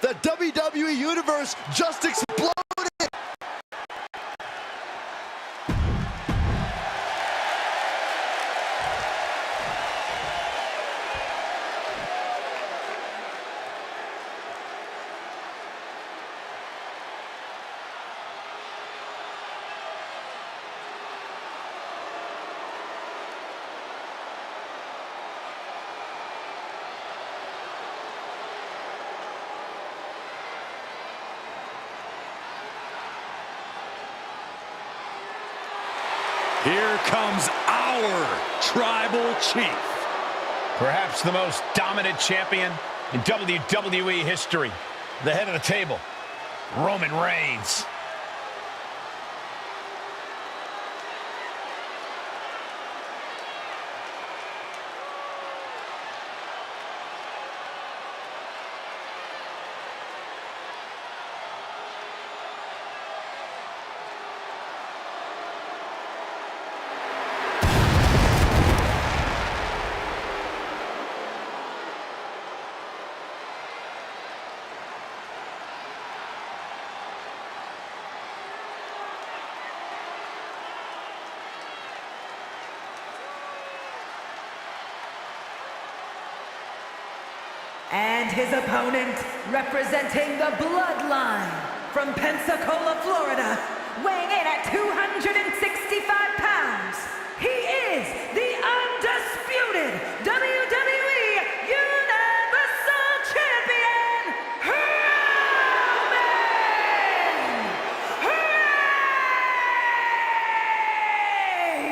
The WWE Universe just exploded! Here comes our tribal chief. Perhaps the most dominant champion in WWE history. The head of the table, Roman Reigns. And his opponent, representing the Bloodline, from Pensacola, Florida, weighing in at 265 pounds, he is the undisputed WWE Universal Champion, Roman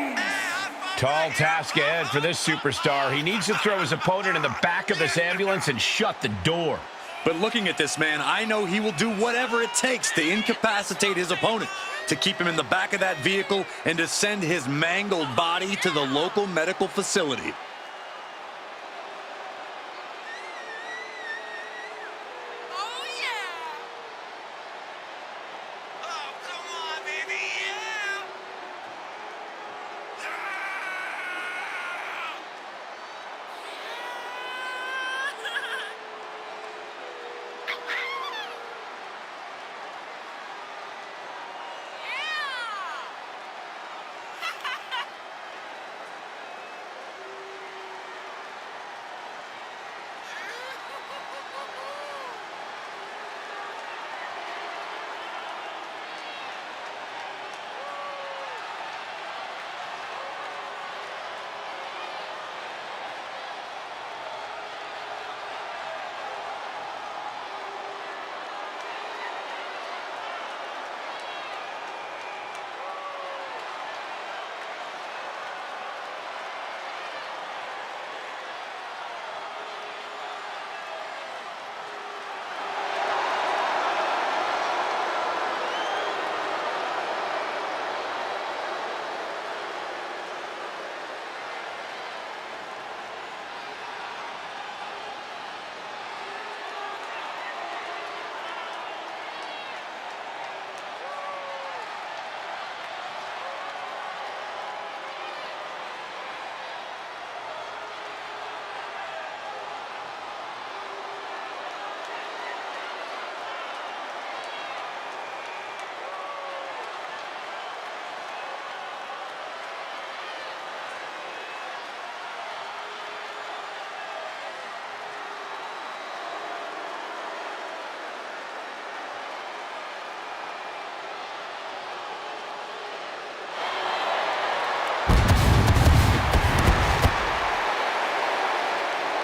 Reigns! Tall task ahead for this superstar. He needs to throw his opponent in the back of this ambulance and shut the door. But looking at this man, I know he will do whatever it takes to incapacitate his opponent, to keep him in the back of that vehicle and to send his mangled body to the local medical facility.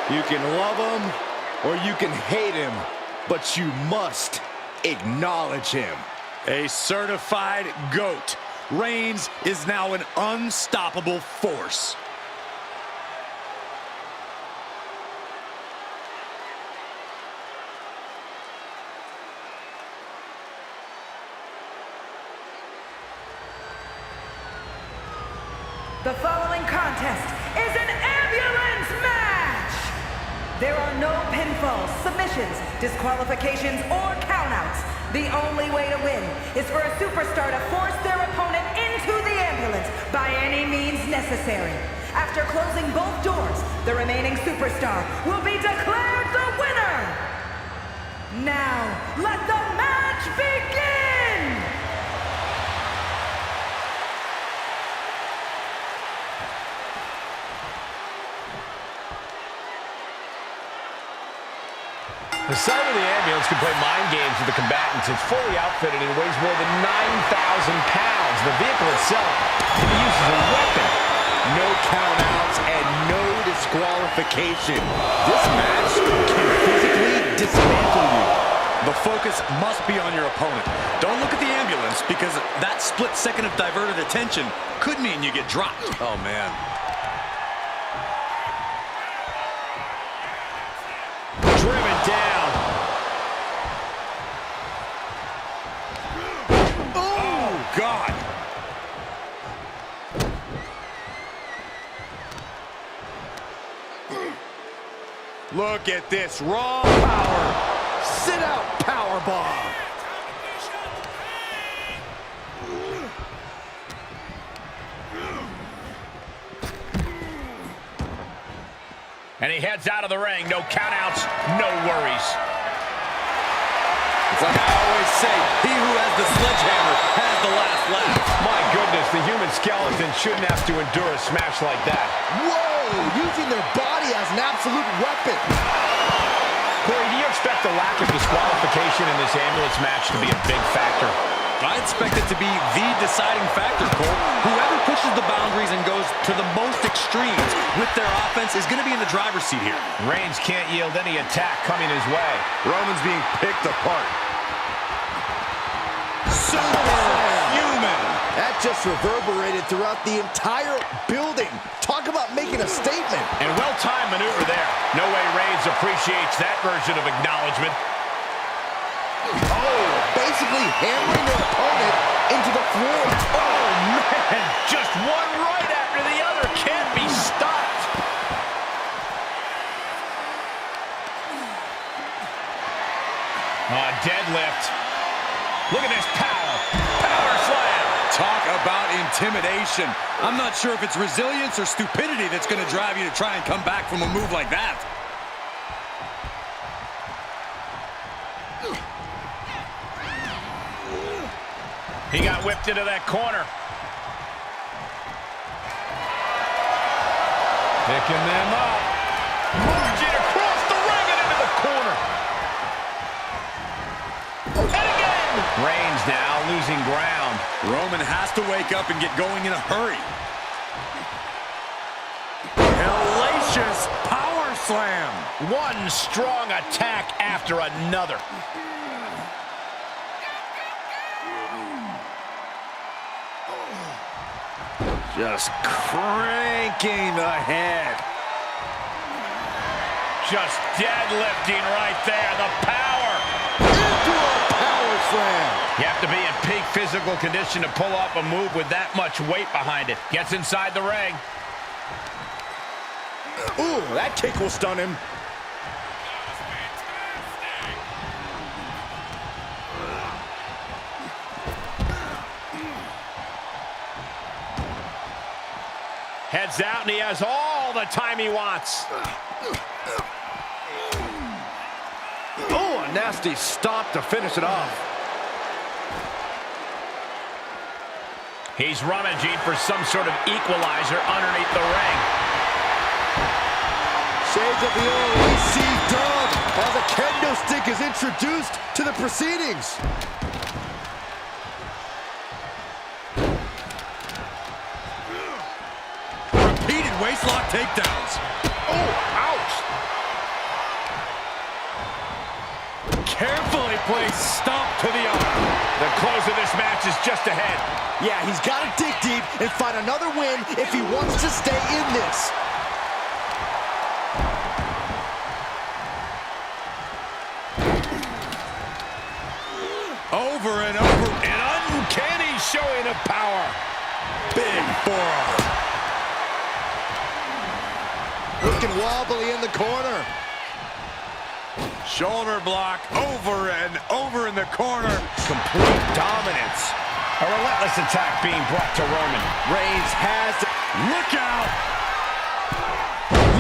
You can love him or you can hate him, but you must acknowledge him. A certified GOAT, Reigns is now an unstoppable force. The following contest is an ambulance match! There are no pinfalls, submissions, disqualifications, or countouts. The only way to win is for a superstar to force their opponent into the ambulance by any means necessary. After closing both doors, the remaining superstar will be declared the winner! Now, let the match begin! The side of the ambulance can play mind games with the combatants. It's fully outfitted and weighs more than 9,000 pounds. The vehicle itself can be used as a weapon. No countouts and no disqualification. This match can physically dismantle you. The focus must be on your opponent. Don't look at the ambulance, because that split second of diverted attention could mean you get dropped. Oh, man. Driven down. Oh, God. Look at this raw power. Sit out power bomb. And he heads out of the ring. No countouts, no worries. It's like I always say, he who has the sledgehammer has the last laugh. My goodness, the human skeleton shouldn't have to endure a smash like that. Whoa, using their body as an absolute weapon. Corey, do you expect the lack of disqualification in this ambulance match to be a big factor? I expect it to be the deciding factor, Cole. Whoever pushes the boundaries and goes to the most extremes with their offense is going to be in the driver's seat here. Reigns can't yield any attack coming his way. Roman's being picked apart. Superhuman. That just reverberated throughout the entire building. Talk about making a statement. And well-timed maneuver there. No way Reigns appreciates that version of acknowledgement. Oh, basically hammering their opponent into the floor. Oh, man. Just one right after the other. Can't be stopped. Deadlift. Look at this power. Power slam. Talk about intimidation. I'm not sure if it's resilience or stupidity that's going to drive you to try and come back from a move like that. He got whipped into that corner. Picking them up. Marching across the ring and into the corner. And again. Reigns now losing ground. Roman has to wake up and get going in a hurry. Hellacious power slam. One strong attack after another. Just cranking the head. Just deadlifting right there. The power. Into a power slam. You have to be in peak physical condition to pull off a move with that much weight behind it. Gets inside the ring. Ooh, that kick will stun him. Heads out, and he has all the time he wants. Oh, a nasty stop to finish it off. He's rummaging for some sort of equalizer underneath the ring. Shades of the old C-Dub as a kendo stick is introduced to the proceedings. Repeated waistlock takedowns. Oh, ouch. Carefully placed stomp to the arm. The close of this match is just ahead. Yeah, he's got to dig deep and find another win if he wants to stay in this. Over and over. An uncanny showing of power. Big forearm. Looking wobbly in the corner. Shoulder block over and over in the corner. Complete dominance. A relentless attack being brought to Roman. Reigns has to... Look out!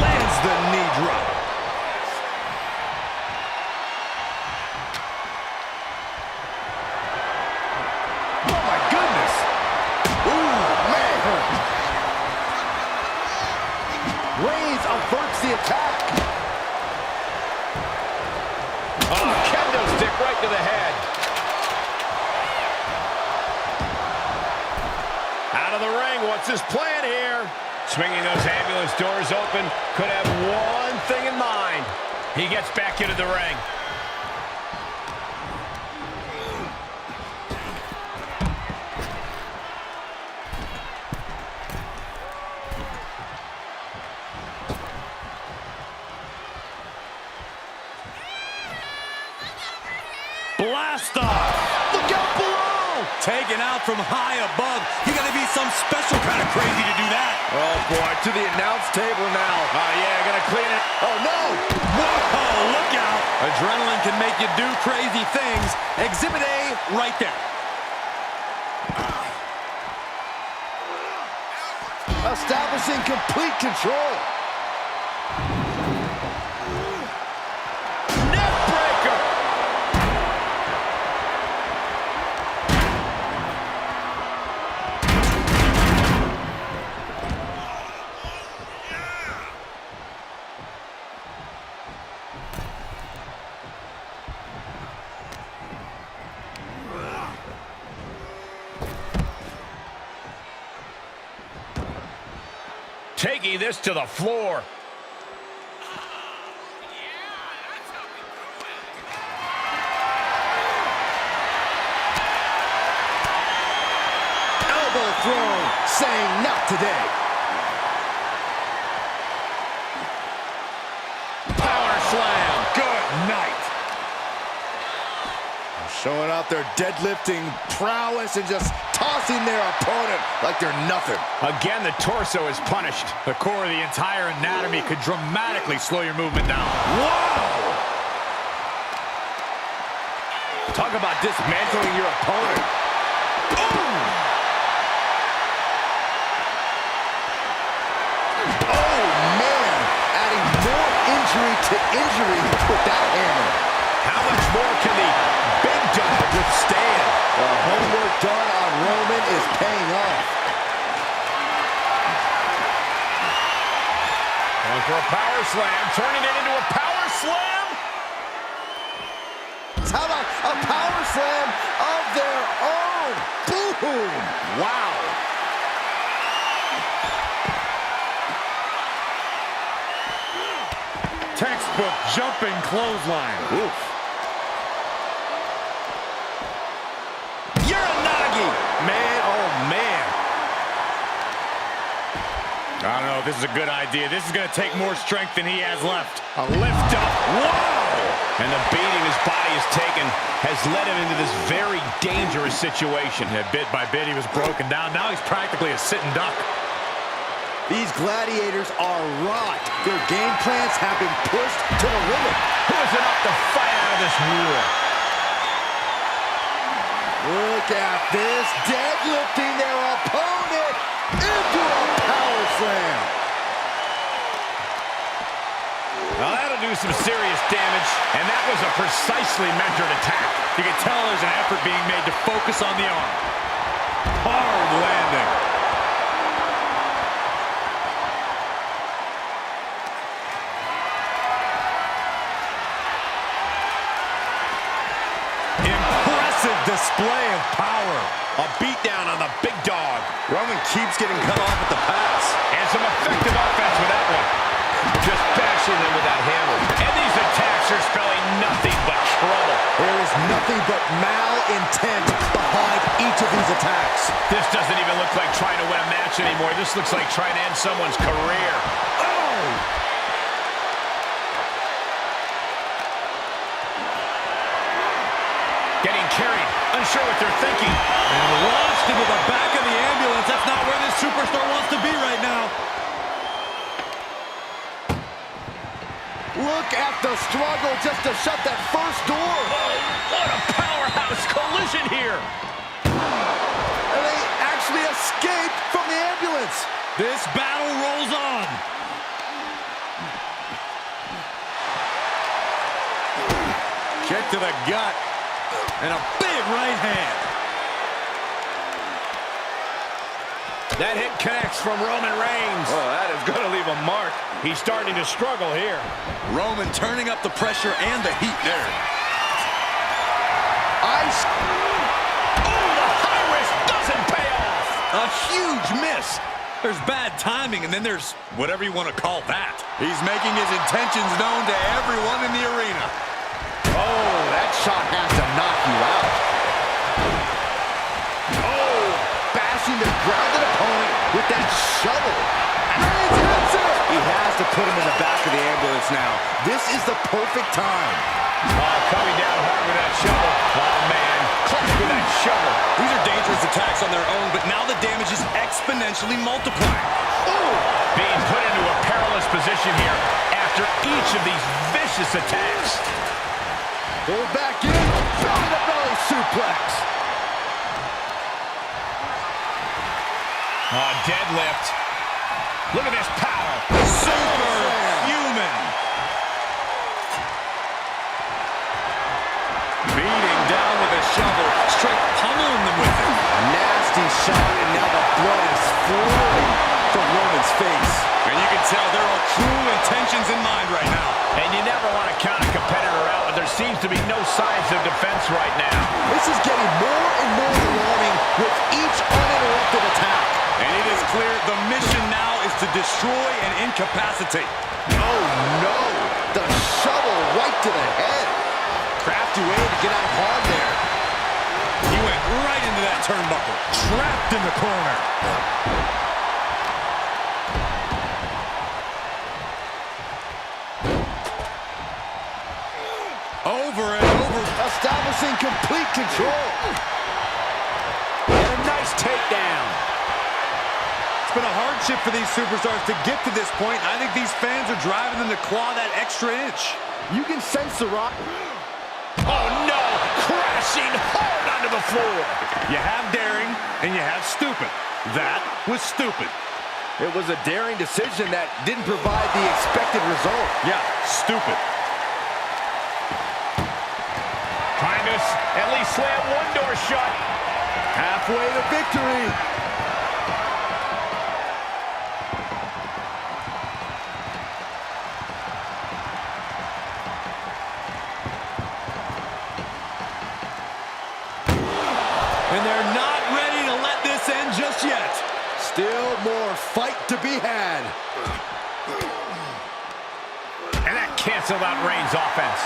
Lands the knee drop. the attack. Oh, kendo stick right to the head. Out of the ring, what's his plan here? Swinging those ambulance doors open, could have one thing in mind. He gets back into the ring. Blast off! Look out below! Taken out from high above. You gotta be some special kind of crazy to do that. Oh, boy, to the announce table now. Oh, yeah, gonna clean it. Oh, no! Whoa, look out! Adrenaline can make you do crazy things. Exhibit A, right there. Establishing complete control. Neckbreaker! Taking this to the floor. Elbow thrown, saying not today. Power slam. Good night. Showing off their deadlifting prowess and just tossing their opponent like they're nothing. Again, the torso is punished. The core of the entire anatomy could dramatically slow your movement down. Whoa! Talk about dismantling your opponent. Boom! Oh, man. Adding more injury to injury with that hammer. How much more can the big dog withstand? The homework done on Roman is paying off. Going for a power slam, turning it into a power slam. How about a power slam of their own? Boom! Wow. Textbook jumping clothesline. Oof. Uranagi. Man, oh man. I don't know if this is a good idea. This is going to take more strength than he has left. A lift up. Wow. And the beating his body has taken has led him into this very dangerous situation. Yeah, bit by bit, he was broken down. Now he's practically a sitting duck. These gladiators are rocked. Their game plans have been pushed to the limit. Who is enough to fight out of this war? Look at this, deadlifting their opponent into a power slam. Now that'll do some serious damage, and that was a precisely measured attack. You can tell there's an effort being made to focus on the arm. Hard landing. Impressive display of power. A beatdown on the big dog. Roman keeps getting cut off at the pass. And some effective offense with that one. Just bashing them with that hammer. And these attacks are spelling nothing but trouble. There is nothing but malintent behind each of these attacks. This doesn't even look like trying to win a match anymore. This looks like trying to end someone's career. Oh! Getting carried. Unsure what they're thinking. And launched into the back of the ambulance. That's not where this superstar wants to be right now. Look at the struggle just to shut that first door. Oh, what a powerhouse collision here. And they actually escaped from the ambulance. This battle rolls on. Kick to the gut. And a big right hand. That hit connects from Roman Reigns. Oh, that is going to leave a mark. He's starting to struggle here. Roman turning up the pressure and the heat there. Ice. Oh, the high risk doesn't pay off. A huge miss. There's bad timing, and then there's whatever you want to call that. He's making his intentions known to everyone in the arena. Oh, that shot has to knock you out. Oh, bashing the grounded opponent with that shovel. Reigns hits it. He has to put him in the back of the ambulance now. This is the perfect time. Oh, coming down hard with that shovel. Oh, man. Clutch with that shovel. These are dangerous attacks on their own, but now the damage is exponentially multiplying. Ooh. Being put into a perilous position here after each of these vicious attacks. Pull back in. Trying to belly suplex. Oh, deadlift. Look at this power. Superhuman. Beating down with a shovel, straight pummeling them with it. Nasty shot, and now the blood is flowing from Roman's face. And you can tell there are true intentions in mind right now. And you never want to count a competitor out, but there seems to be no signs of defense right now. This is getting more and more alarming with each uninterrupted attack. And it is clear the mission now is to destroy and incapacitate. Oh, no. The shovel right to the head. Crafty way to get out hard there. He went right into that turnbuckle. Trapped in the corner. Over and over. Establishing complete control. And a nice takedown. It's been a hardship for these superstars to get to this point. I think these fans are driving them to claw that extra inch. You can sense the rock. Oh, no. Crashing hard onto the floor. You have daring and you have stupid. That was stupid. It was a daring decision that didn't provide the expected result. Yeah, stupid. Trying to at least slam one door shut. Halfway to victory. And they're not ready to let this end just yet. Still more fight to be had. And that canceled out Reigns' offense.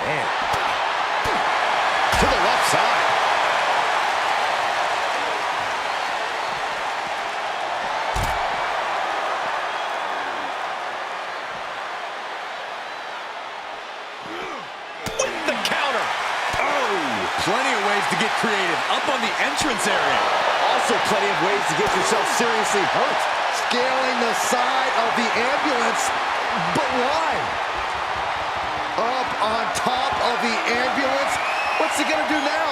Man. To the left side. With the counter. Oh, plenty of ways to get creative. Up on the entrance area. Also plenty of ways to get yourself seriously hurt. Scaling the side of the ambulance. But why? Up on top of the ambulance. What's he gonna do now?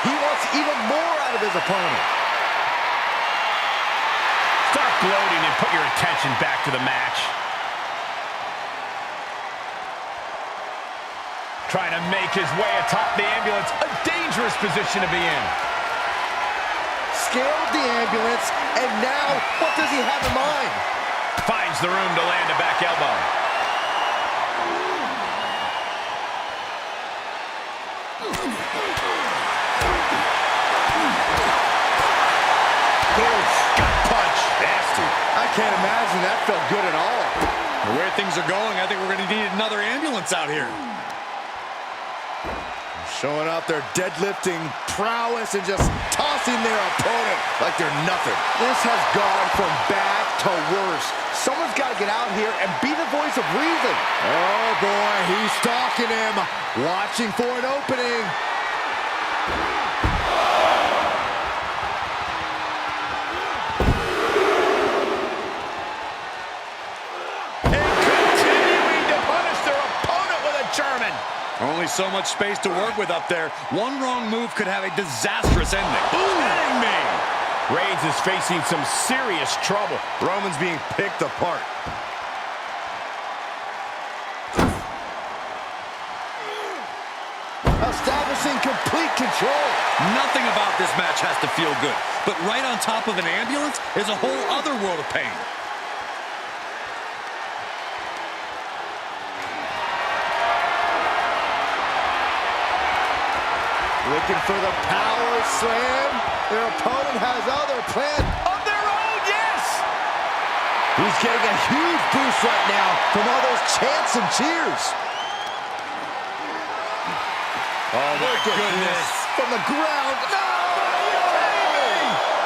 He wants even more out of his opponent. Start gloating and put your attention back to the match. Trying to make his way atop the ambulance. A dangerous position to be in. Scaled the ambulance, and now what does he have in mind? Finds the room to land a back elbow. Gut punch. Nasty. I can't imagine that felt good at all. The way things are going, I think we're going to need another ambulance out here. Showing off their deadlifting prowess and just tossing their opponent like they're nothing. This has gone from bad to worse. Someone's got to get out here and be the voice of reason. Oh, boy, he's stalking him, watching for an opening. And continuing to punish their opponent with a German. Only so much space to work with up there. One wrong move could have a disastrous ending. Kidding me! Reigns is facing some serious trouble. Roman's being picked apart. Establishing complete control. Nothing about this match has to feel good, but right on top of an ambulance is a whole other world of pain. Looking for the power slam. Their opponent has other plans of their own, yes! He's getting a huge boost right now from all those chants and cheers. Oh, my goodness. From the ground. No!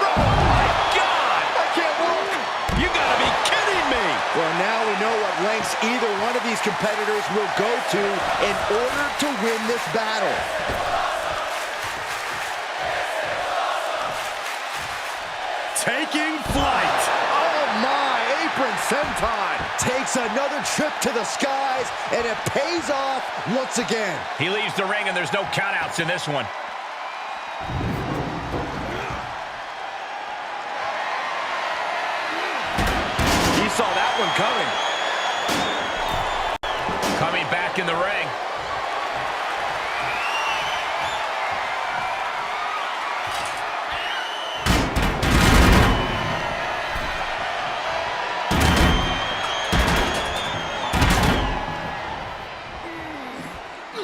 Oh, my God! I can't walk. You gotta be kidding me! Well, now we know what lengths either one of these competitors will go to in order to win this battle. Taking flight. Oh my, apron senton takes another trip to the skies, and it pays off once again. He leaves the ring, and there's no countouts in this one. He saw that one coming. Coming back in the ring.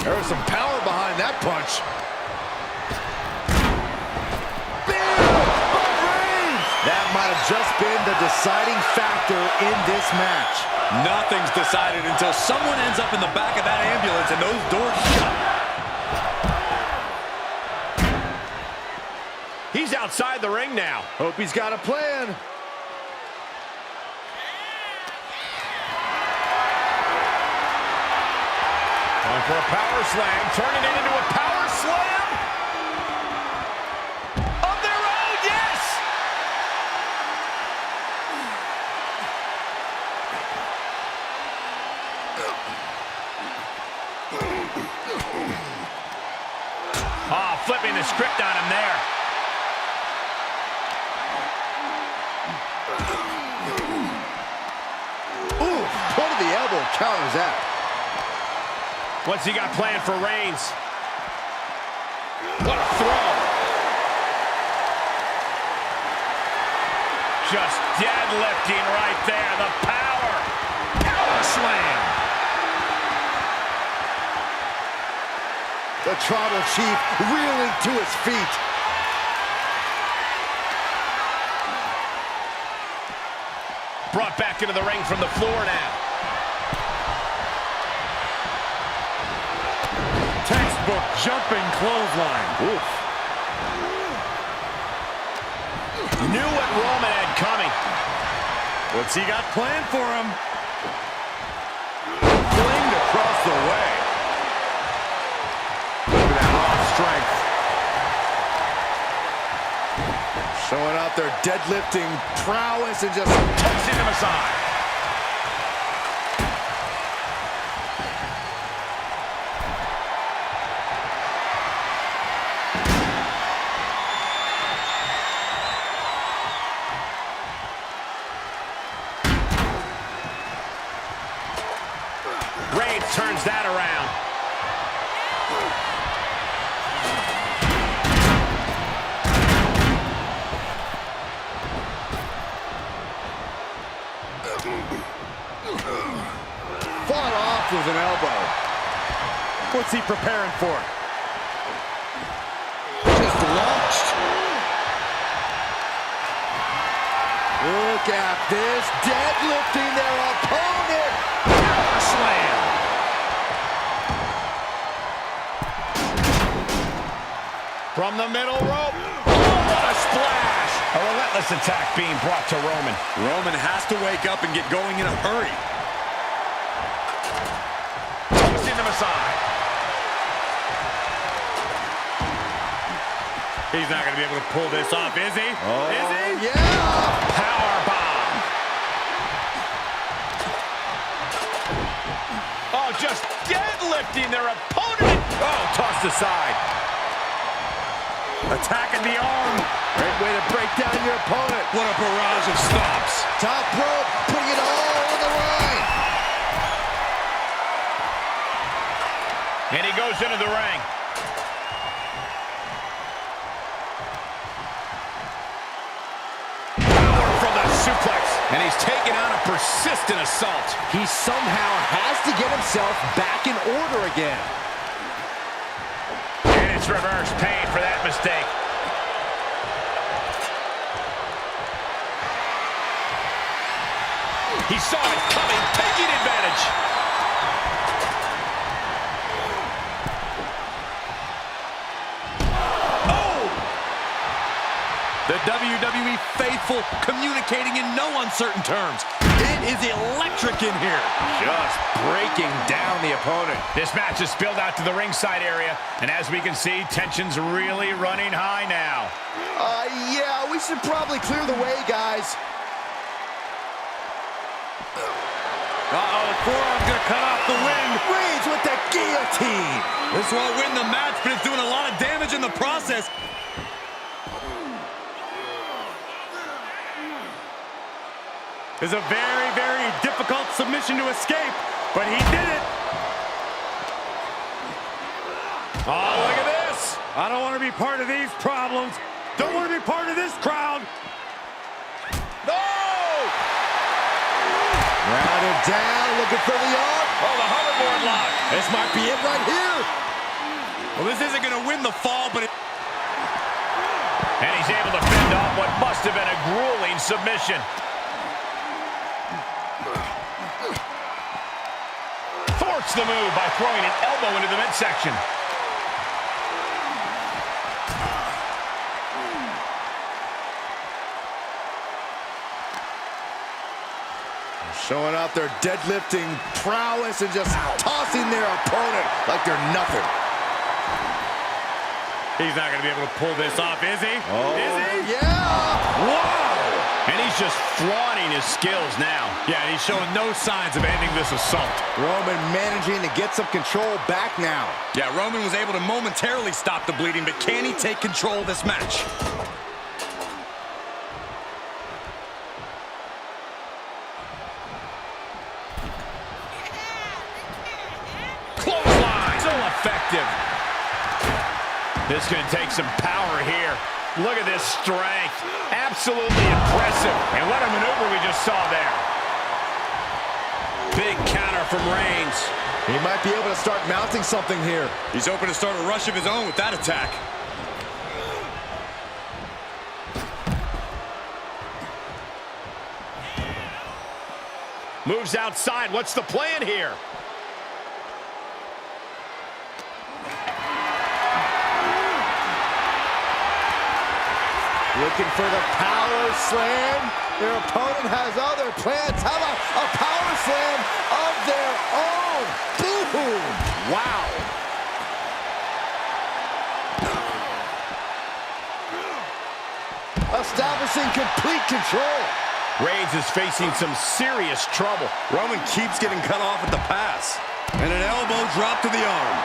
There was some power behind that punch. That might have just been the deciding factor in this match. Nothing's decided until someone ends up in the back of that ambulance and those doors shut. He's outside the ring now. Hope he's got a plan. Going for a power slam, turning it into a power slam. Of their own, yes! Oh, flipping the script on him there. Ooh, point of the elbow counters that. What's he got planned for Reigns? What a throw. Just deadlifting right there. The power. Power slam. The Tribal Chief reeling to his feet. Brought back into the ring from the floor now. Textbook jumping clothesline. Oof. Knew what Roman had coming. What's he got planned for him? Flinged across the way. Look at that raw strength. Showing out their deadlifting prowess and just Tossing him aside. Reigns turns that around. fought off with an elbow. What's he preparing for? Just launched. Look at this, deadlifting their opponent. Power slam. From the middle rope. Oh, what a splash. A relentless attack being brought to Roman. Roman has to wake up and get going in a hurry. Tossing him aside. He's not going to be able to pull this off, is he? Oh, is he? Yeah. Power bomb. Oh, just deadlifting their opponent. Oh, tossed aside. Attacking the arm. Great way to break down your opponent. What a barrage of stomps. Top rope, putting it all on the line. And he goes into the ring. And he's taking on a persistent assault. He somehow has to get himself back in order again. And it's reverse pain for that mistake. He saw it coming, taking advantage. Oh! The WWE faithful communicating in no uncertain terms. It is electric in here. Just breaking down the opponent. This match is spilled out to the ringside area, and as we can see, tension's really running high now. Yeah, we should probably clear the way, guys. Uh-oh, the forearm's gonna cut off the wind. Reigns with the guillotine. This won't win the match, but it's doing a lot of damage in the process. It's a very, very difficult submission to escape, but he did it. Oh, look at this. I don't want to be part of these problems. Don't want to be part of this crowd. No! Rounded down, looking for the arm. Oh, the hoverboard lock. This might be it right here. Well, this isn't going to win the fall, but And he's able to fend off what must have been a grueling submission. Thwarts the move by throwing an elbow into the midsection. Showing out their deadlifting prowess and just tossing their opponent like they're nothing. he's not going to be able to pull this off, is he? Oh, is he? Yeah! Whoa! And he's just flaunting his skills now. Yeah, he's showing no signs of ending this assault. Roman managing to get some control back now. Yeah, Roman was able to momentarily stop the bleeding, but can he take control of this match? Clothesline! So effective. This is going to take some power here. Look at this strength. Absolutely impressive. And what a maneuver we just saw there. Big counter from Reigns. He might be able to start mounting something here. He's hoping to start a rush of his own with that attack. Moves outside. What's the plan here? Looking for the power slam. Their opponent has other plans. How about a power slam of their own? Boom! Wow. Establishing complete control. Reigns is facing some serious trouble. Roman keeps getting cut off at the pass. And an elbow drop to the arm.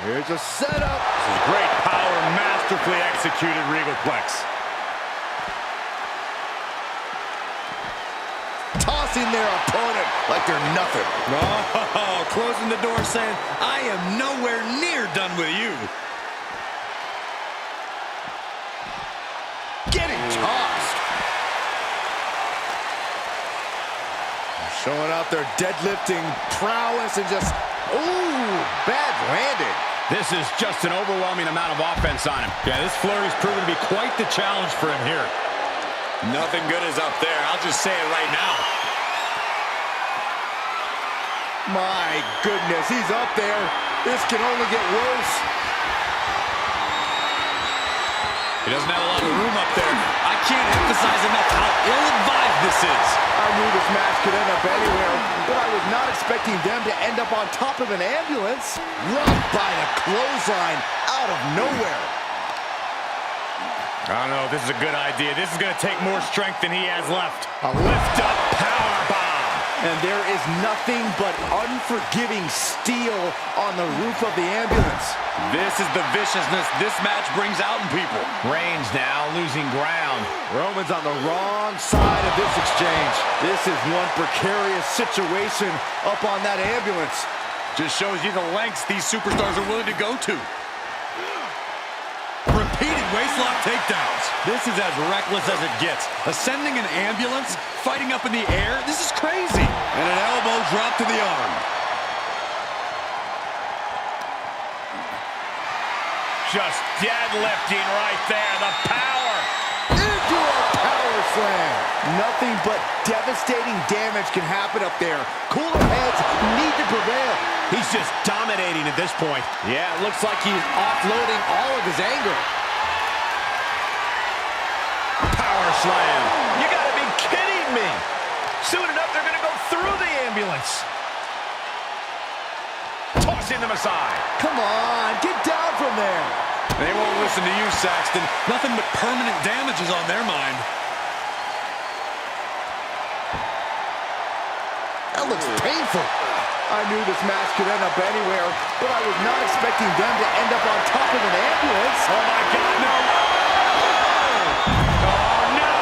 Here's a setup. This is great power, masterfully executed Regalplex. Tossing their opponent like they're nothing. Oh, closing the door saying, I am nowhere near done with you. Getting tossed. Showing out their deadlifting prowess and just, ooh, bad landing. This is just an overwhelming amount of offense on him. Yeah, this flurry's proven to be quite the challenge for him here. Nothing good is up there. I'll just say it right now. My goodness, he's up there. This can only get worse. He doesn't have a lot of room up there. I can't emphasize enough how ill-advised this is. I knew this match could end up anywhere, but I was not expecting them to end up on top of an ambulance. Rocked by the clothesline out of nowhere. I don't know if this is a good idea. This is going to take more strength than he has left. A Lift-up powerbomb. And there is nothing but unforgiving steel on the roof of the ambulance. This is the viciousness this match brings out in people. Reigns now losing ground. Roman's on the wrong side of this exchange. This is one precarious situation up on that ambulance. Just shows you the lengths these superstars are willing to go to. Repeat. repeated waistlock takedowns. This is as reckless as it gets. Ascending an ambulance, fighting up in the air, this is crazy. And an elbow drop to the arm. Just deadlifting right there. The power. Into a power slam. Nothing but devastating damage can happen up there. Cooler heads need to prevail. He's just dominating at this point. Yeah, it looks like he's offloading all of his anger. Power slam. You gotta be kidding me. Soon enough, they're gonna go through the ambulance. Tossing them aside. Come on, get down from there. They won't listen to you, Saxton. Nothing but permanent damage is on their mind. That looks painful. I knew this match could end up anywhere, but I was not expecting them to end up on top of an ambulance. Oh, my God, no. Oh, no.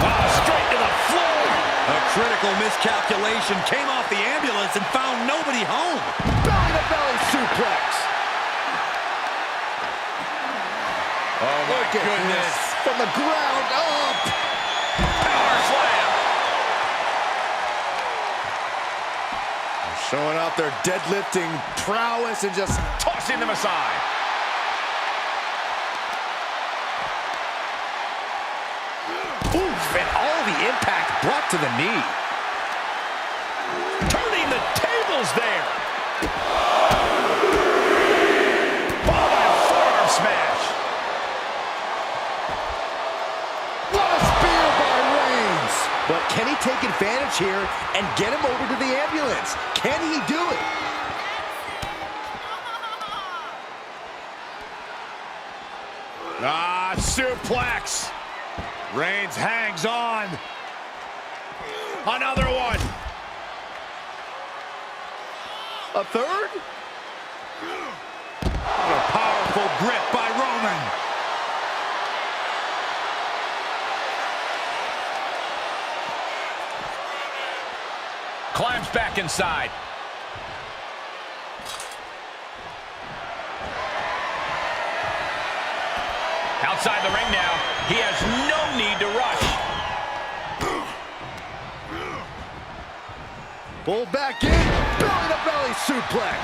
Oh, straight to the floor. A critical miscalculation came off the ambulance and found nobody home. Belly-to-belly suplex. Oh, my goodness. From the ground up. Power slam. Showing off their deadlifting prowess and just Tossing them aside. oof, and all the impact brought to the knee. Turning the tables there. Oh, and a forearm smash. What a spear by Reigns! But can he take advantage here and get him over to the ambulance? Can he do it? Ah, suplex. Reigns hangs on. Another one. A third? A powerful grip by Roman. Climbs back inside. Outside the ring now. He has no need to rush. Pulled back in. Belly-to-belly suplex.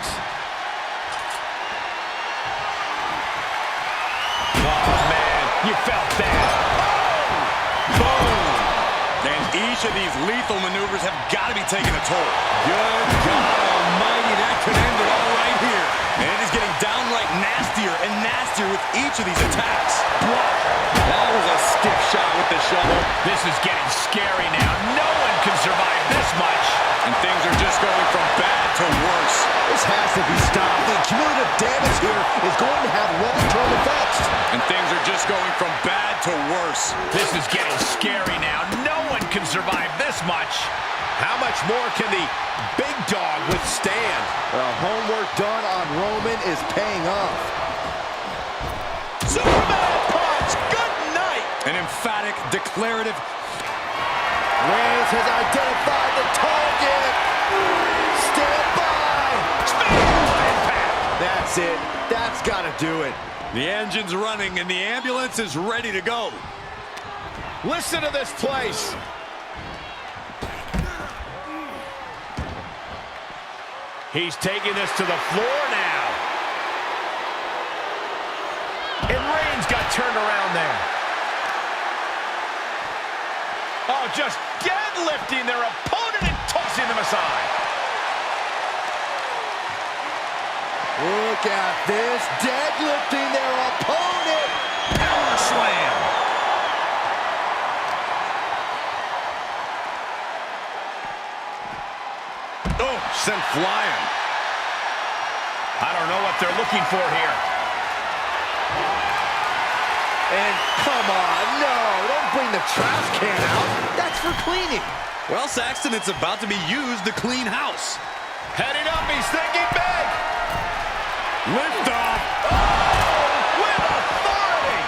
Oh, man. You felt that. Boom. And each of these lethal maneuvers have got to be taking a toll. Good God almighty, that could end it all right here. And it is getting downright nastier and nastier with each of these attacks. That was a stiff shot with the shovel. This is getting scary now. No one can survive this much. And things are just going from bad to worse. This has to be stopped. The cumulative damage here is going to have long-term effects. And things are just going from bad to worse. This is getting scary now. No one can survive this much. How much more can the big dog withstand? The homework done on Roman is paying off. Superman punch. Good night. An emphatic, declarative. Reigns has identified the target. Stand by. That's it. That's got to do it. The engine's running and the ambulance is ready to go. Listen to this place. He's taking this to the floor now. And Reigns got turned around there. Oh, just deadlifting their opponent and tossing them aside. Look at this. Deadlifting their opponent. Power slam. Oh, sent flying. I don't know what they're looking for here. And come on, no, don't bring the trash can out. That's for cleaning. Well, Saxton, it's about to be used to clean house. Heading up, he's thinking big. Lift off. Oh, with authority.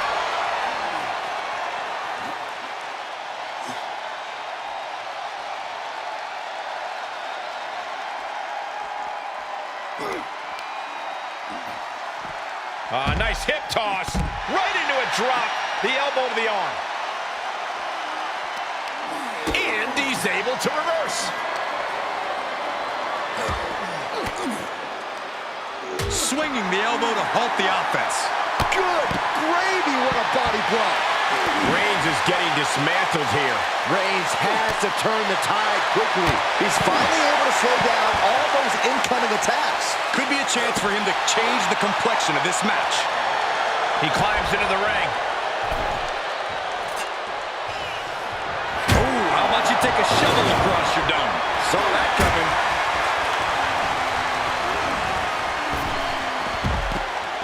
Nice hip toss. Right into a drop. The elbow to the arm. And he's able to reverse. Swinging the elbow to halt the offense. Good gravy, what a body blow. Reigns is getting dismantled here. Reigns has to turn the tide quickly. He's finally able to slow down all those incoming attacks. Could be a chance for him to change the complexion of this match. He climbs into the ring. Oh, how about you take a shovel across your dome? Saw that coming.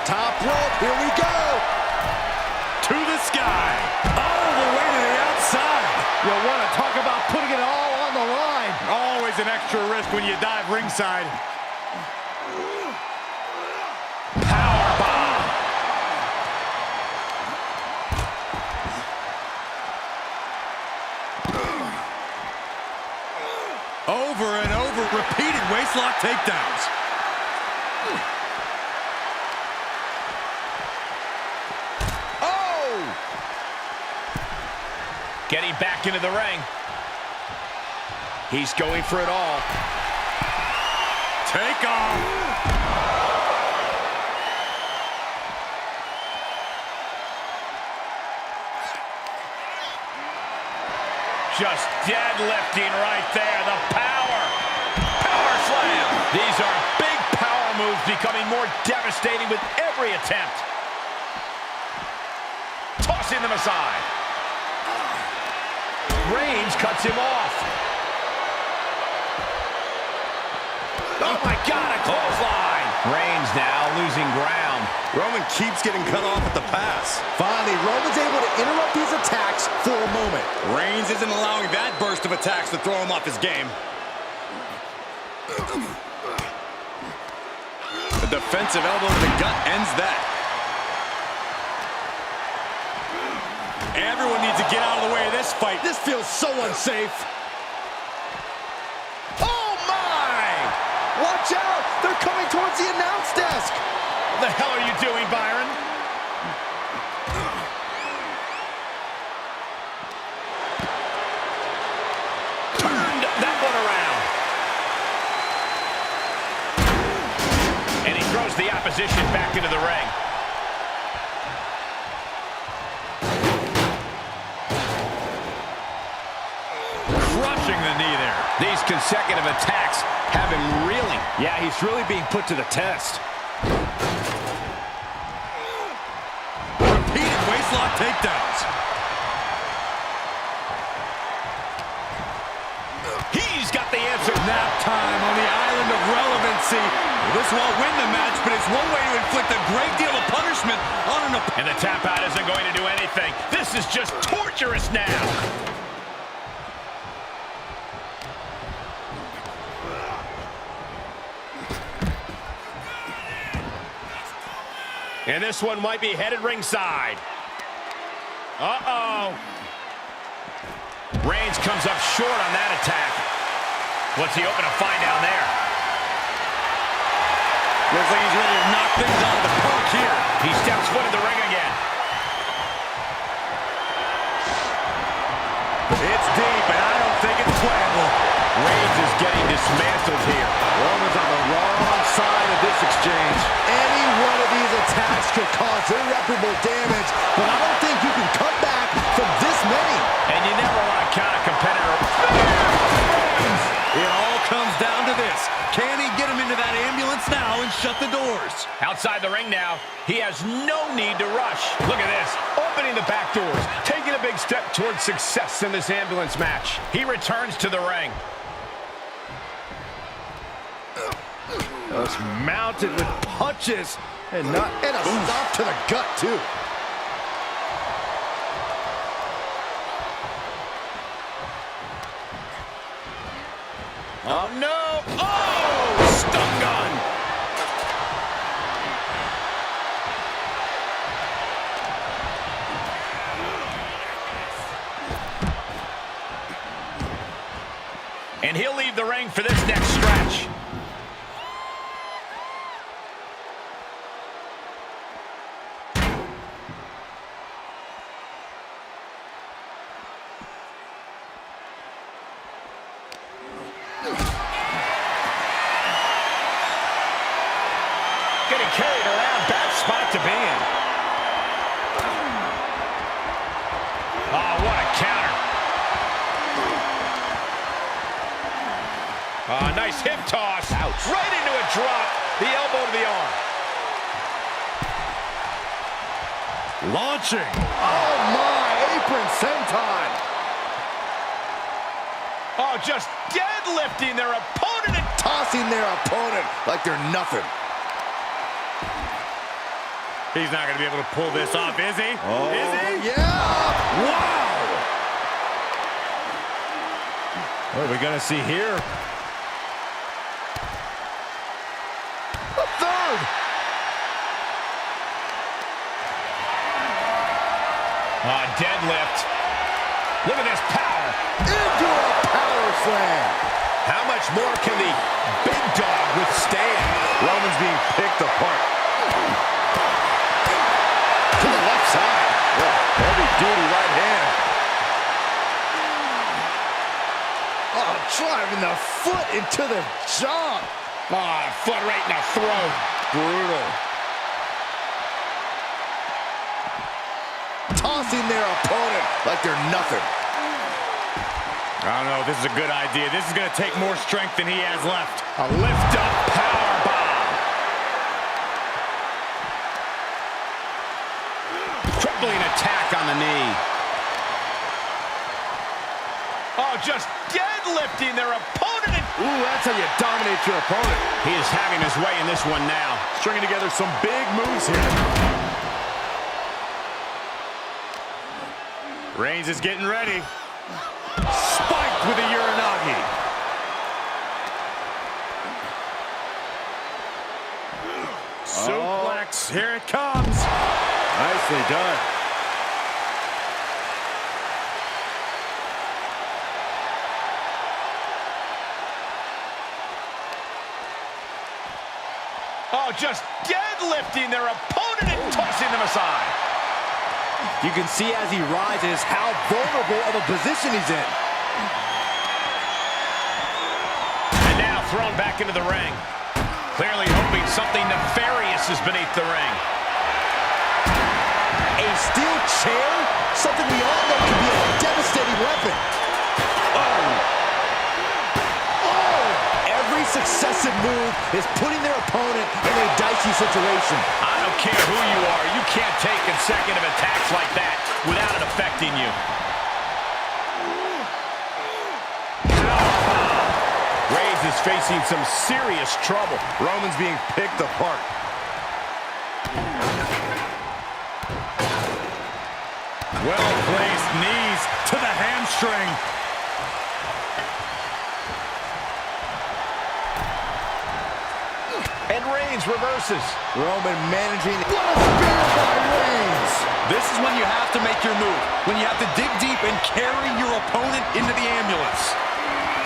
Top rope, here we go. To the sky. All the way to the outside. You want to talk about putting it all on the line. Always an extra risk when you dive ringside. Powerbomb. Over and over, repeated waistlock takedowns. Getting back into the ring. He's going for it all. Take off. Just deadlifting right there. The power. Power slam. These are big power moves becoming more devastating with every attempt. Tossing them aside. Reigns cuts him off. Oh my God, a clothesline. Reigns now losing ground. Roman keeps getting cut off at the pass. Finally, Roman's able to interrupt these attacks for a moment. Reigns isn't allowing that burst of attacks to throw him off his game. The defensive elbow to the gut ends that. Everyone needs to get out of the way of this fight. This feels so unsafe. Oh, my! Watch out! They're coming towards the announce desk. What the hell are you doing, Byron? Turned that one around. And he throws the opposition back into the ring. The knee there. These consecutive attacks have him reeling. Yeah, he's really being put to the test. Repeated waistlock takedowns. He's got the answer. Nap time on the island of relevancy. This won't win the match, but it's one way to inflict a great deal of punishment on an opponent. And the tap out isn't going to do anything. This is just torturous now. And this one might be headed ringside. Uh-oh. Reigns comes up short on that attack. What's he hoping to find down there? Looks like he's ready to knock things out of the park here. He steps foot in the ring again. It's deep, and I don't think it's playable. Reigns is getting dismantled here. Roman's on the wrong side of this exchange. Any one of these attacks could cause irreparable damage, but I don't think you can cut back from this many. And you never want to count a competitor. It all comes down to this. Can he get him into that ambulance now and shut the doors? Outside the ring now, he has no need to rush. Look at this, opening the back doors, taking a big step towards success in this ambulance match. He returns to the ring. Just mounted with punches and a stop to the gut, too. Oh, no. Oh, stun gun. And he'll leave the ring for this next stretch. Nice hip toss. Ouch. Right into a drop. The elbow to the arm. Launching. Oh my, apron senton. Oh, just deadlifting their opponent and Tossing their opponent like they're nothing. He's not going to be able to pull this off, is he? Oh, is he? yeah. Wow! What are we going to see here? A third. Deadlift. Look at this power. Into a power slam. How much more can the big dog withstand? Roman's being picked apart. To the left side. Heavy duty right hand. Oh, driving the foot into the jaw. Oh, foot right in the throat. Brutal. Tossing their opponent like they're nothing. I don't know if this is a good idea. This is going to take more strength than he has left. A lift-up power bomb. Crippling attack on the knee. Oh, just deadlifting their opponent. Ooh, that's how you dominate your opponent. He is having his way in this one now. Stringing together some big moves here. Reigns is getting ready. Spiked with a Uranagi. Suplex, here it comes. Nicely done. Oh, just deadlifting their opponent and tossing them aside. You can see as he rises how vulnerable of a position he's in. And now thrown back into the ring. Clearly hoping something nefarious is beneath the ring. A steel chair? Something we all know can be a devastating weapon. Every successive move is putting their opponent in a dicey situation. I don't care who you are, you can't take consecutive attacks like that without it affecting you. Reigns is facing some serious trouble. Roman's being picked apart. Well-placed knees to the hamstring. And Reigns reverses. Roman managing. What a spear by Reigns! This is when you have to make your move. When you have to dig deep and carry your opponent into the ambulance.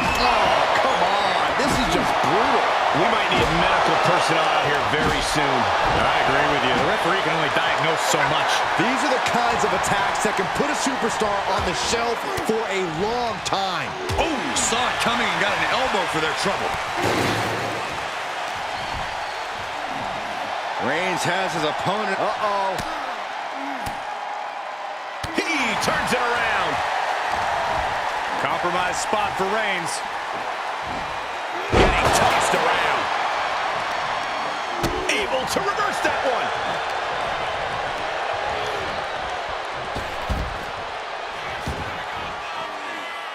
Oh, come on. This is just brutal. We might need medical personnel out here very soon. I agree with you. The referee can only diagnose so much. These are the kinds of attacks that can put a superstar on the shelf for a long time. Oh, saw it coming and got an elbow for their trouble. Reigns has his opponent. Uh-oh. He turns it around. Compromised spot for Reigns. Getting tossed around. Able to reverse that one.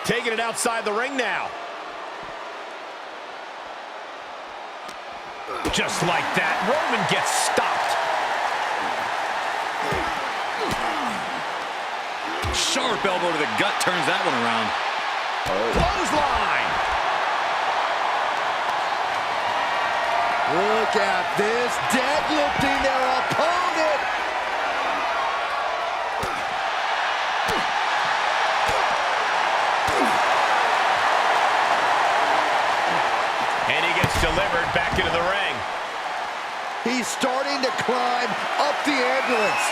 Taking it outside the ring now. Just like that, Roman gets stopped. Sharp elbow to the gut turns that one around. Clothesline. Look at this, deadlifting their opponent. And he gets delivered back into the ring. He's starting to climb up the ambulance.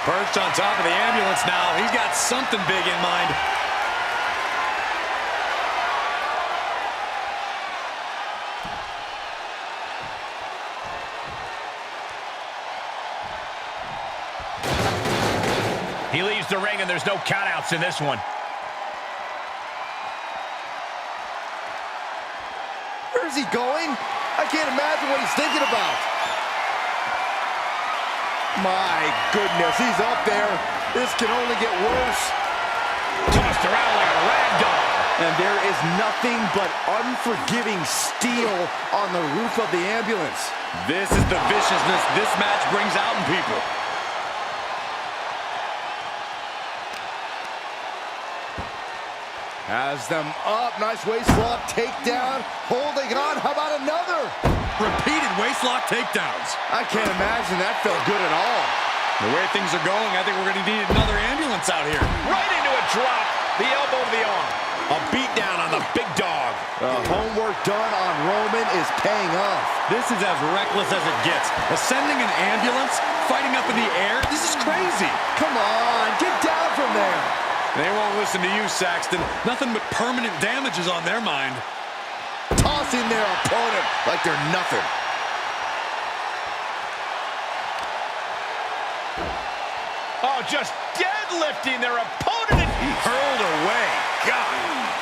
Perched on top of the ambulance now. He's got something big in mind. He leaves the ring and there's no countouts in this one. Where's he going? I can't imagine what he's thinking about. My goodness, he's up there. This can only get worse. Tossed around like a rag doll. And there is nothing but unforgiving steel on the roof of the ambulance. This is the viciousness this match brings out in people. Has them up. Nice waistlock takedown. Holding on. How about another? Repeated waistlock takedowns. I can't imagine that felt good at all. The way things are going, I think we're going to need another ambulance out here. Right into a drop. The elbow to the arm. A beatdown on the big dog. The homework done on Roman is paying off. This is as reckless as it gets. Ascending an ambulance, fighting up in the air, this is crazy. Come on, get down from there. They won't listen to you, Saxton. Nothing but permanent damage is on their mind. Tossing their opponent like they're nothing. Oh, just deadlifting their opponent. He hurled away. God.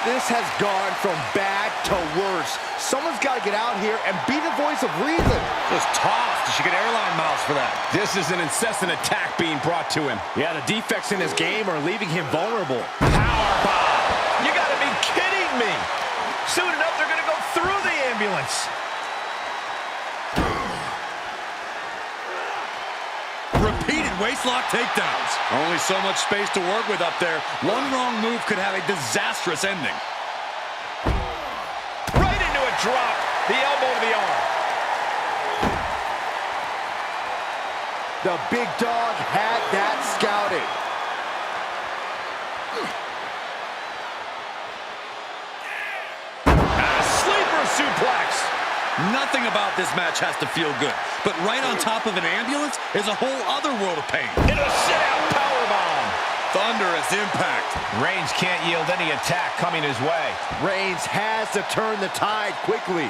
This has gone from bad to worse. Someone's got to get out here and be the voice of reason. Just tossed. You should get airline miles for that. This is an incessant attack being brought to him. Yeah, the defects in his game are leaving him vulnerable. Powerbomb. You got to be kidding me. Soon enough, they're going to go through the ambulance. Repeated waistlock takedowns. Only so much space to work with up there. One wrong move could have a disastrous ending. Right into a drop. The elbow to the arm. The big dog had that scouted. A sleeper suplex. Nothing about this match has to feel good. But right on top of an ambulance is a whole other world of pain. Into a sit-out powerbomb. Thunderous impact. Reigns can't yield any attack coming his way. Reigns has to turn the tide quickly.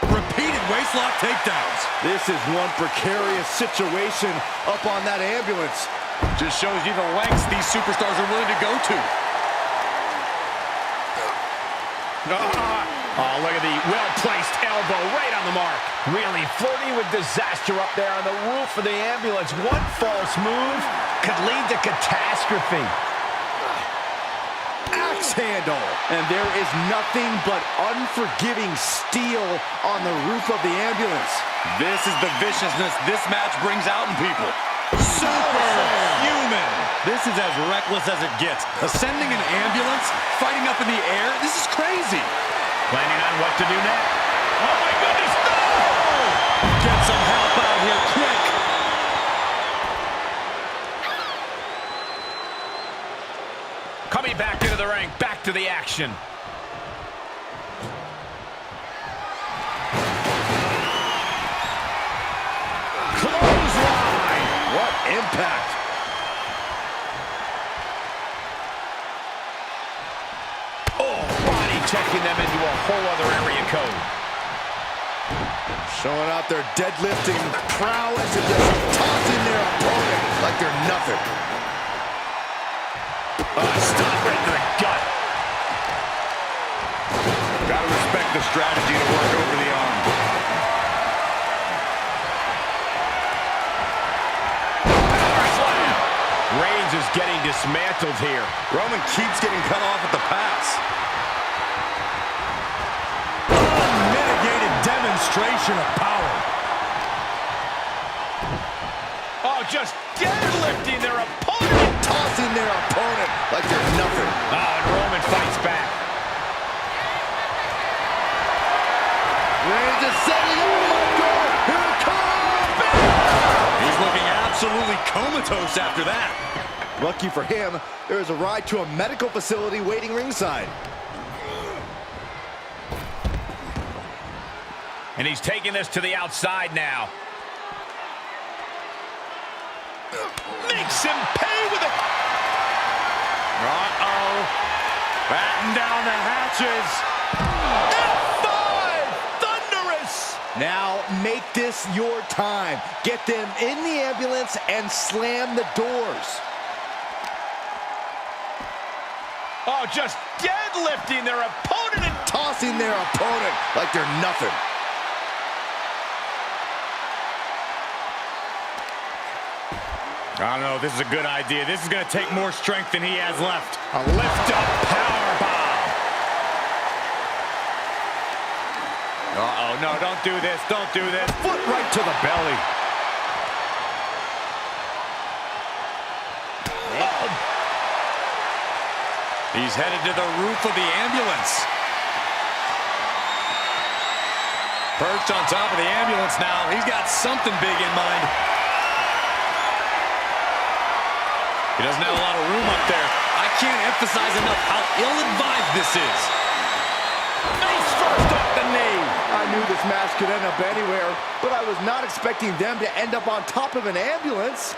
Repeated waistlock takedowns. This is one precarious situation up on that ambulance. Just shows you the lengths these superstars are willing to go to. Oh, look at the well-placed elbow right on the mark. Really flirting with disaster up there on the roof of the ambulance. One false move could lead to catastrophe. Axe handle. And there is nothing but unforgiving steel on the roof of the ambulance. This is the viciousness this match brings out in people. Superhuman. This is as reckless as it gets. Ascending an ambulance, fighting up in the air, this is crazy. Planning on what to do next. Oh, my goodness, no! Get some help out here quick. Coming back into the ring, back to the action. Clothesline! What impact. Checking them into a whole other area code. Showing out their deadlifting prowess and just tossing their opponent like they're nothing. Stop right to the gut. Gotta respect the strategy to work over the arm. Power slam. Reigns is getting dismantled here. Roman keeps getting cut off at the pass. Demonstration of power. Oh, just deadlifting their opponent. Tossing their opponent like they're nothing. And Roman fights back. Reigns is setting up. Oh my God! Here it comes! He's looking absolutely comatose after that. Lucky for him, there is a ride to a medical facility waiting ringside. And he's taking this to the outside now. Makes him pay with it. Uh-oh. Batten down the hatches. F5! Thunderous! Now make this your time. Get them in the ambulance and slam the doors. Oh, just deadlifting their opponent. tossing their opponent like they're nothing. I don't know if this is a good idea. This is going to take more strength than he has left. A lift-up powerbomb. Uh-oh, no, don't do this. Don't do this. Foot right to the belly. Oh. He's headed to the roof of the ambulance. Perched on top of the ambulance now. He's got something big in mind. He doesn't have a lot of room up there. I can't emphasize enough how ill-advised this is. Face first off the knee. I knew this match could end up anywhere, but I was not expecting them to end up on top of an ambulance.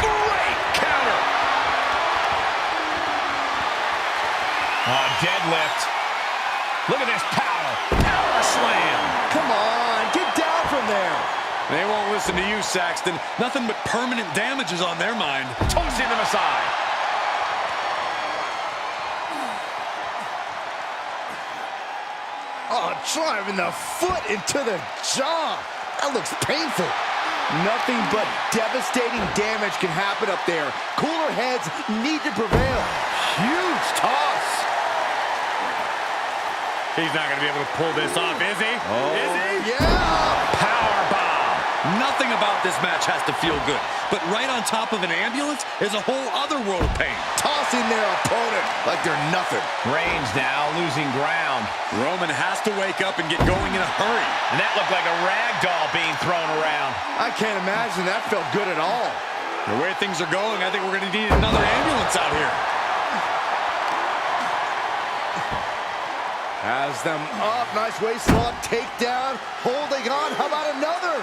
Great counter. Deadlift. Look at this power. Power slam. Come on, get down from there. They won't listen to you, Saxton. Nothing but permanent damage is on their mind. Tossing them aside. Oh, driving the foot into the jaw. That looks painful. Nothing but devastating damage can happen up there. Cooler heads need to prevail. Huge toss. He's not going to be able to pull this off, is he? Oh, is he? Yeah. Powerbomb. Nothing about this match has to feel good, but right on top of an ambulance is a whole other world of pain. Tossing their opponent like they're nothing. Reigns now losing ground. Roman has to wake up and get going in a hurry. And that looked like a rag doll being thrown around. I can't imagine that felt good at all. The way things are going, I think we're going to need another ambulance out here. Has them up. Nice waist lock, takedown. Holding on. How about another?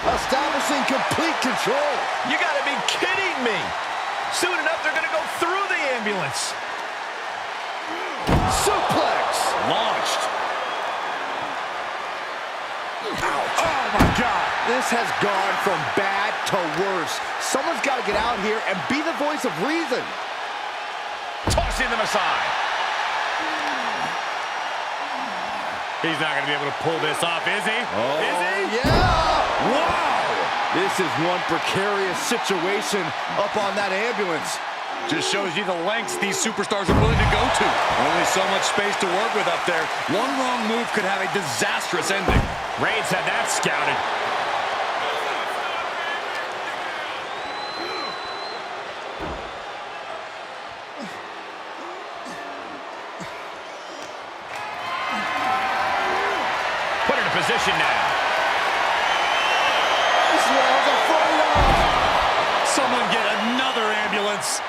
Establishing complete control. You got to be kidding me. Soon enough, they're going to go through the ambulance. Suplex. Launched. Oh, my God. This has gone from bad to worse. Someone's got to get out here and be the voice of reason. Tossing them aside. He's not going to be able to pull this off, is he? Oh, is he? Yeah! Wow! This is one precarious situation up on that ambulance. Just shows you the lengths these superstars are willing to go to. Only so much space to work with up there. One wrong move could have a disastrous ending. Reigns had that scouted. Put in a position now. This one's a fight. Someone get another ambulance.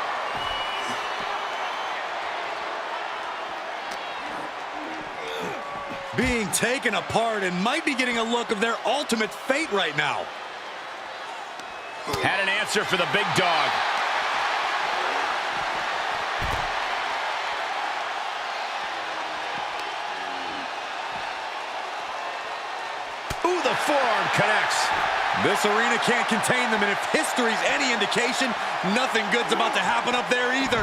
Being taken apart and might be getting a look of their ultimate fate right now. Had an answer for the big dog. Ooh, the forearm connects. This arena can't contain them, and if history's any indication, nothing good's about to happen up there either.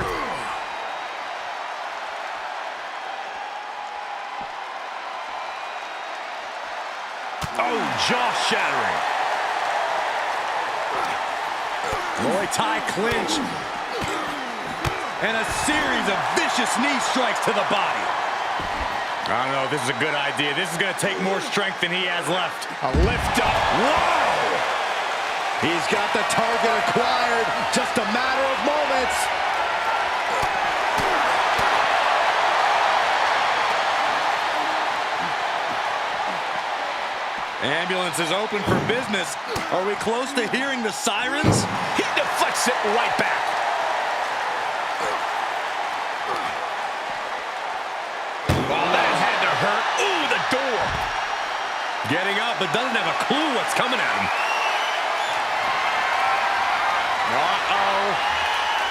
Oh, jaw-shattering. Muay Thai clinch. And a series of vicious knee strikes to the body. I don't know if this is a good idea. This is going to take more strength than he has left. A lift up. Wow! He's got the target acquired. Just a matter of moments. Ambulance is open for business. Are we close to hearing the sirens? He deflects it right back. Well, that had to hurt. Ooh, the door. Getting up, but doesn't have a clue what's coming at him. Uh-oh.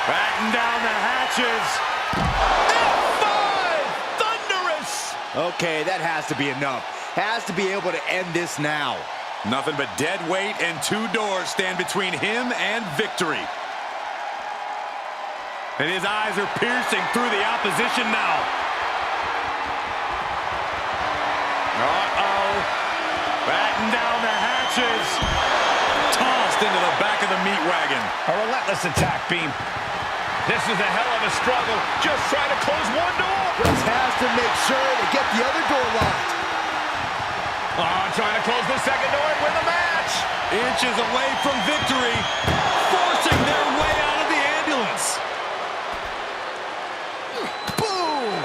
Batten down the hatches. F5! Thunderous! Okay, that has to be enough. Has to be able to end this now. Nothing but dead weight and two doors stand between him and victory. And his eyes are piercing through the opposition now. Uh-oh. Batten down the hatches. Tossed into the back of the meat wagon. A relentless attack beam. This is a hell of a struggle. Just trying to close one door. Just has to make sure to get the other door locked. Trying to close the second door and win the match. Inches away from victory. Forcing their way out of the ambulance. Boom!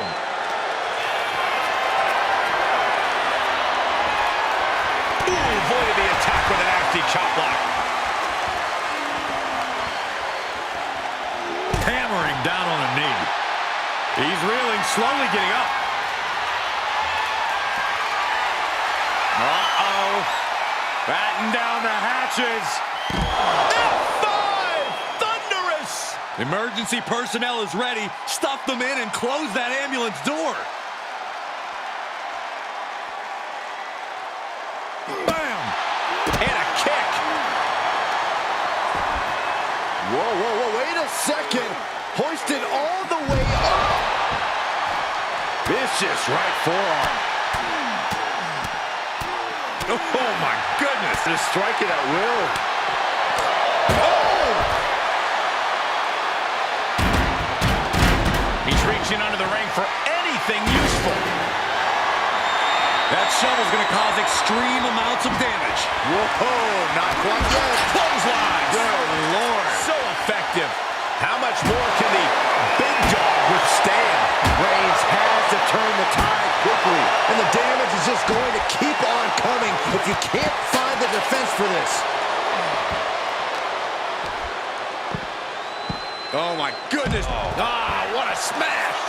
Ooh, avoided the attack with a nasty chop block. Hammering down on a knee. He's reeling, slowly getting up. Uh-oh. Batten down the hatches. F5! Thunderous! Emergency personnel is ready. Stuff them in and close that ambulance door. Bam! And a kick. Whoa, whoa, whoa, wait a second. Hoisted all the way up. Vicious right forearm. Oh, my goodness. Just strike it at will. Oh! He's reaching under the ring for anything useful. That shovel's going to cause extreme amounts of damage. Whoa, not quite yet. Clotheslines. Good Lord. So effective. How much more can the big dog withstand? Reigns has to turn the tide quickly, and the damage is just going to keep on coming if you can't find the defense for this. Oh, my goodness. What a smash.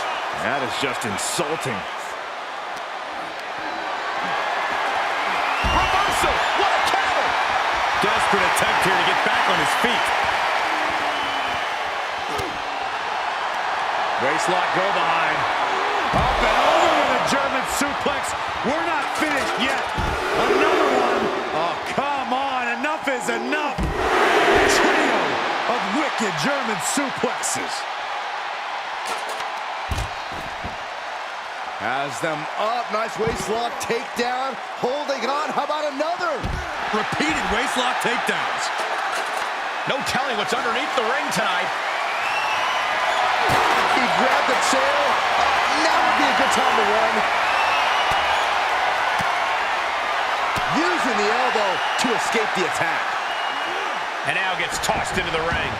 That is just insulting. Reversal. What a counter. Desperate attempt here to get back on his feet. Waistlock go behind. Up and over with a German suplex. We're not finished yet. Another one. Oh, come on. Enough is enough. A trio of wicked German suplexes. Has them up. Nice waistlock takedown. Holding on. How about another? Repeated waistlock takedowns. No telling what's underneath the ring tonight. He grabbed the chair. Now would be a good time to run. Using the elbow to escape the attack. And now gets tossed into the ring.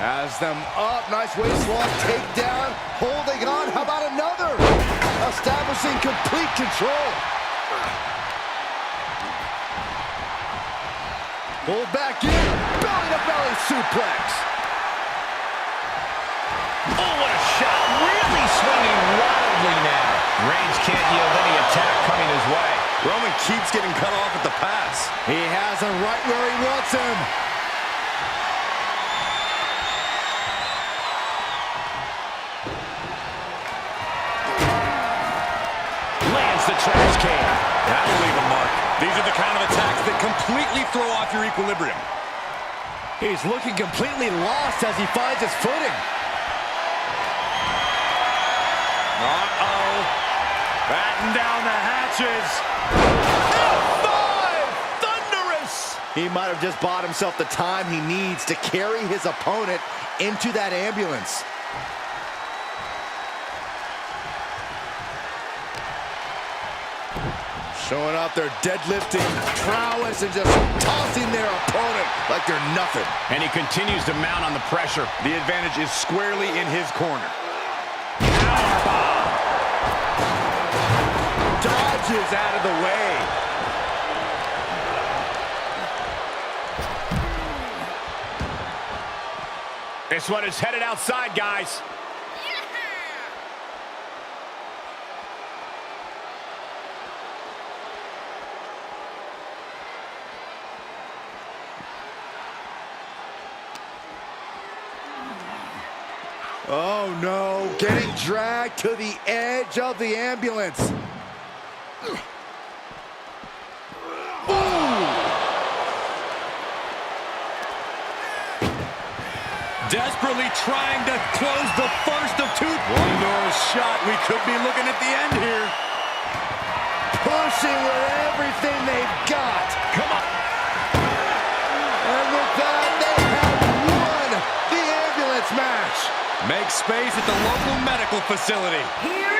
Has them up. Nice waistlock takedown. Holding on. How about another? Establishing complete control. Pulled back in. Belly-to-belly suplex. Oh, what a shot. Really swinging wildly now. Reigns can't yield any attack coming his way. Roman keeps getting cut off at the pass. He has him right where he wants him. Lands the trash can. That'll leave a mark. These are the kind of attacks that completely throw off your equilibrium. He's looking completely lost as he finds his footing. Uh-oh. Batten down the hatches. F5! Thunderous! He might have just bought himself the time he needs to carry his opponent into that ambulance. Showing off their deadlifting prowess and just tossing their opponent like they're nothing. And he continues to mount on the pressure. The advantage is squarely in his corner. Powerbomb. Dodges out of the way. This one is headed outside, guys. Oh no, getting dragged to the edge of the ambulance. Desperately trying to close the first of two. One more shot. We could be looking at the end here. Pushing with everything they've got. Come on. And with that, they have won the ambulance match. Make space at the local medical facility. Here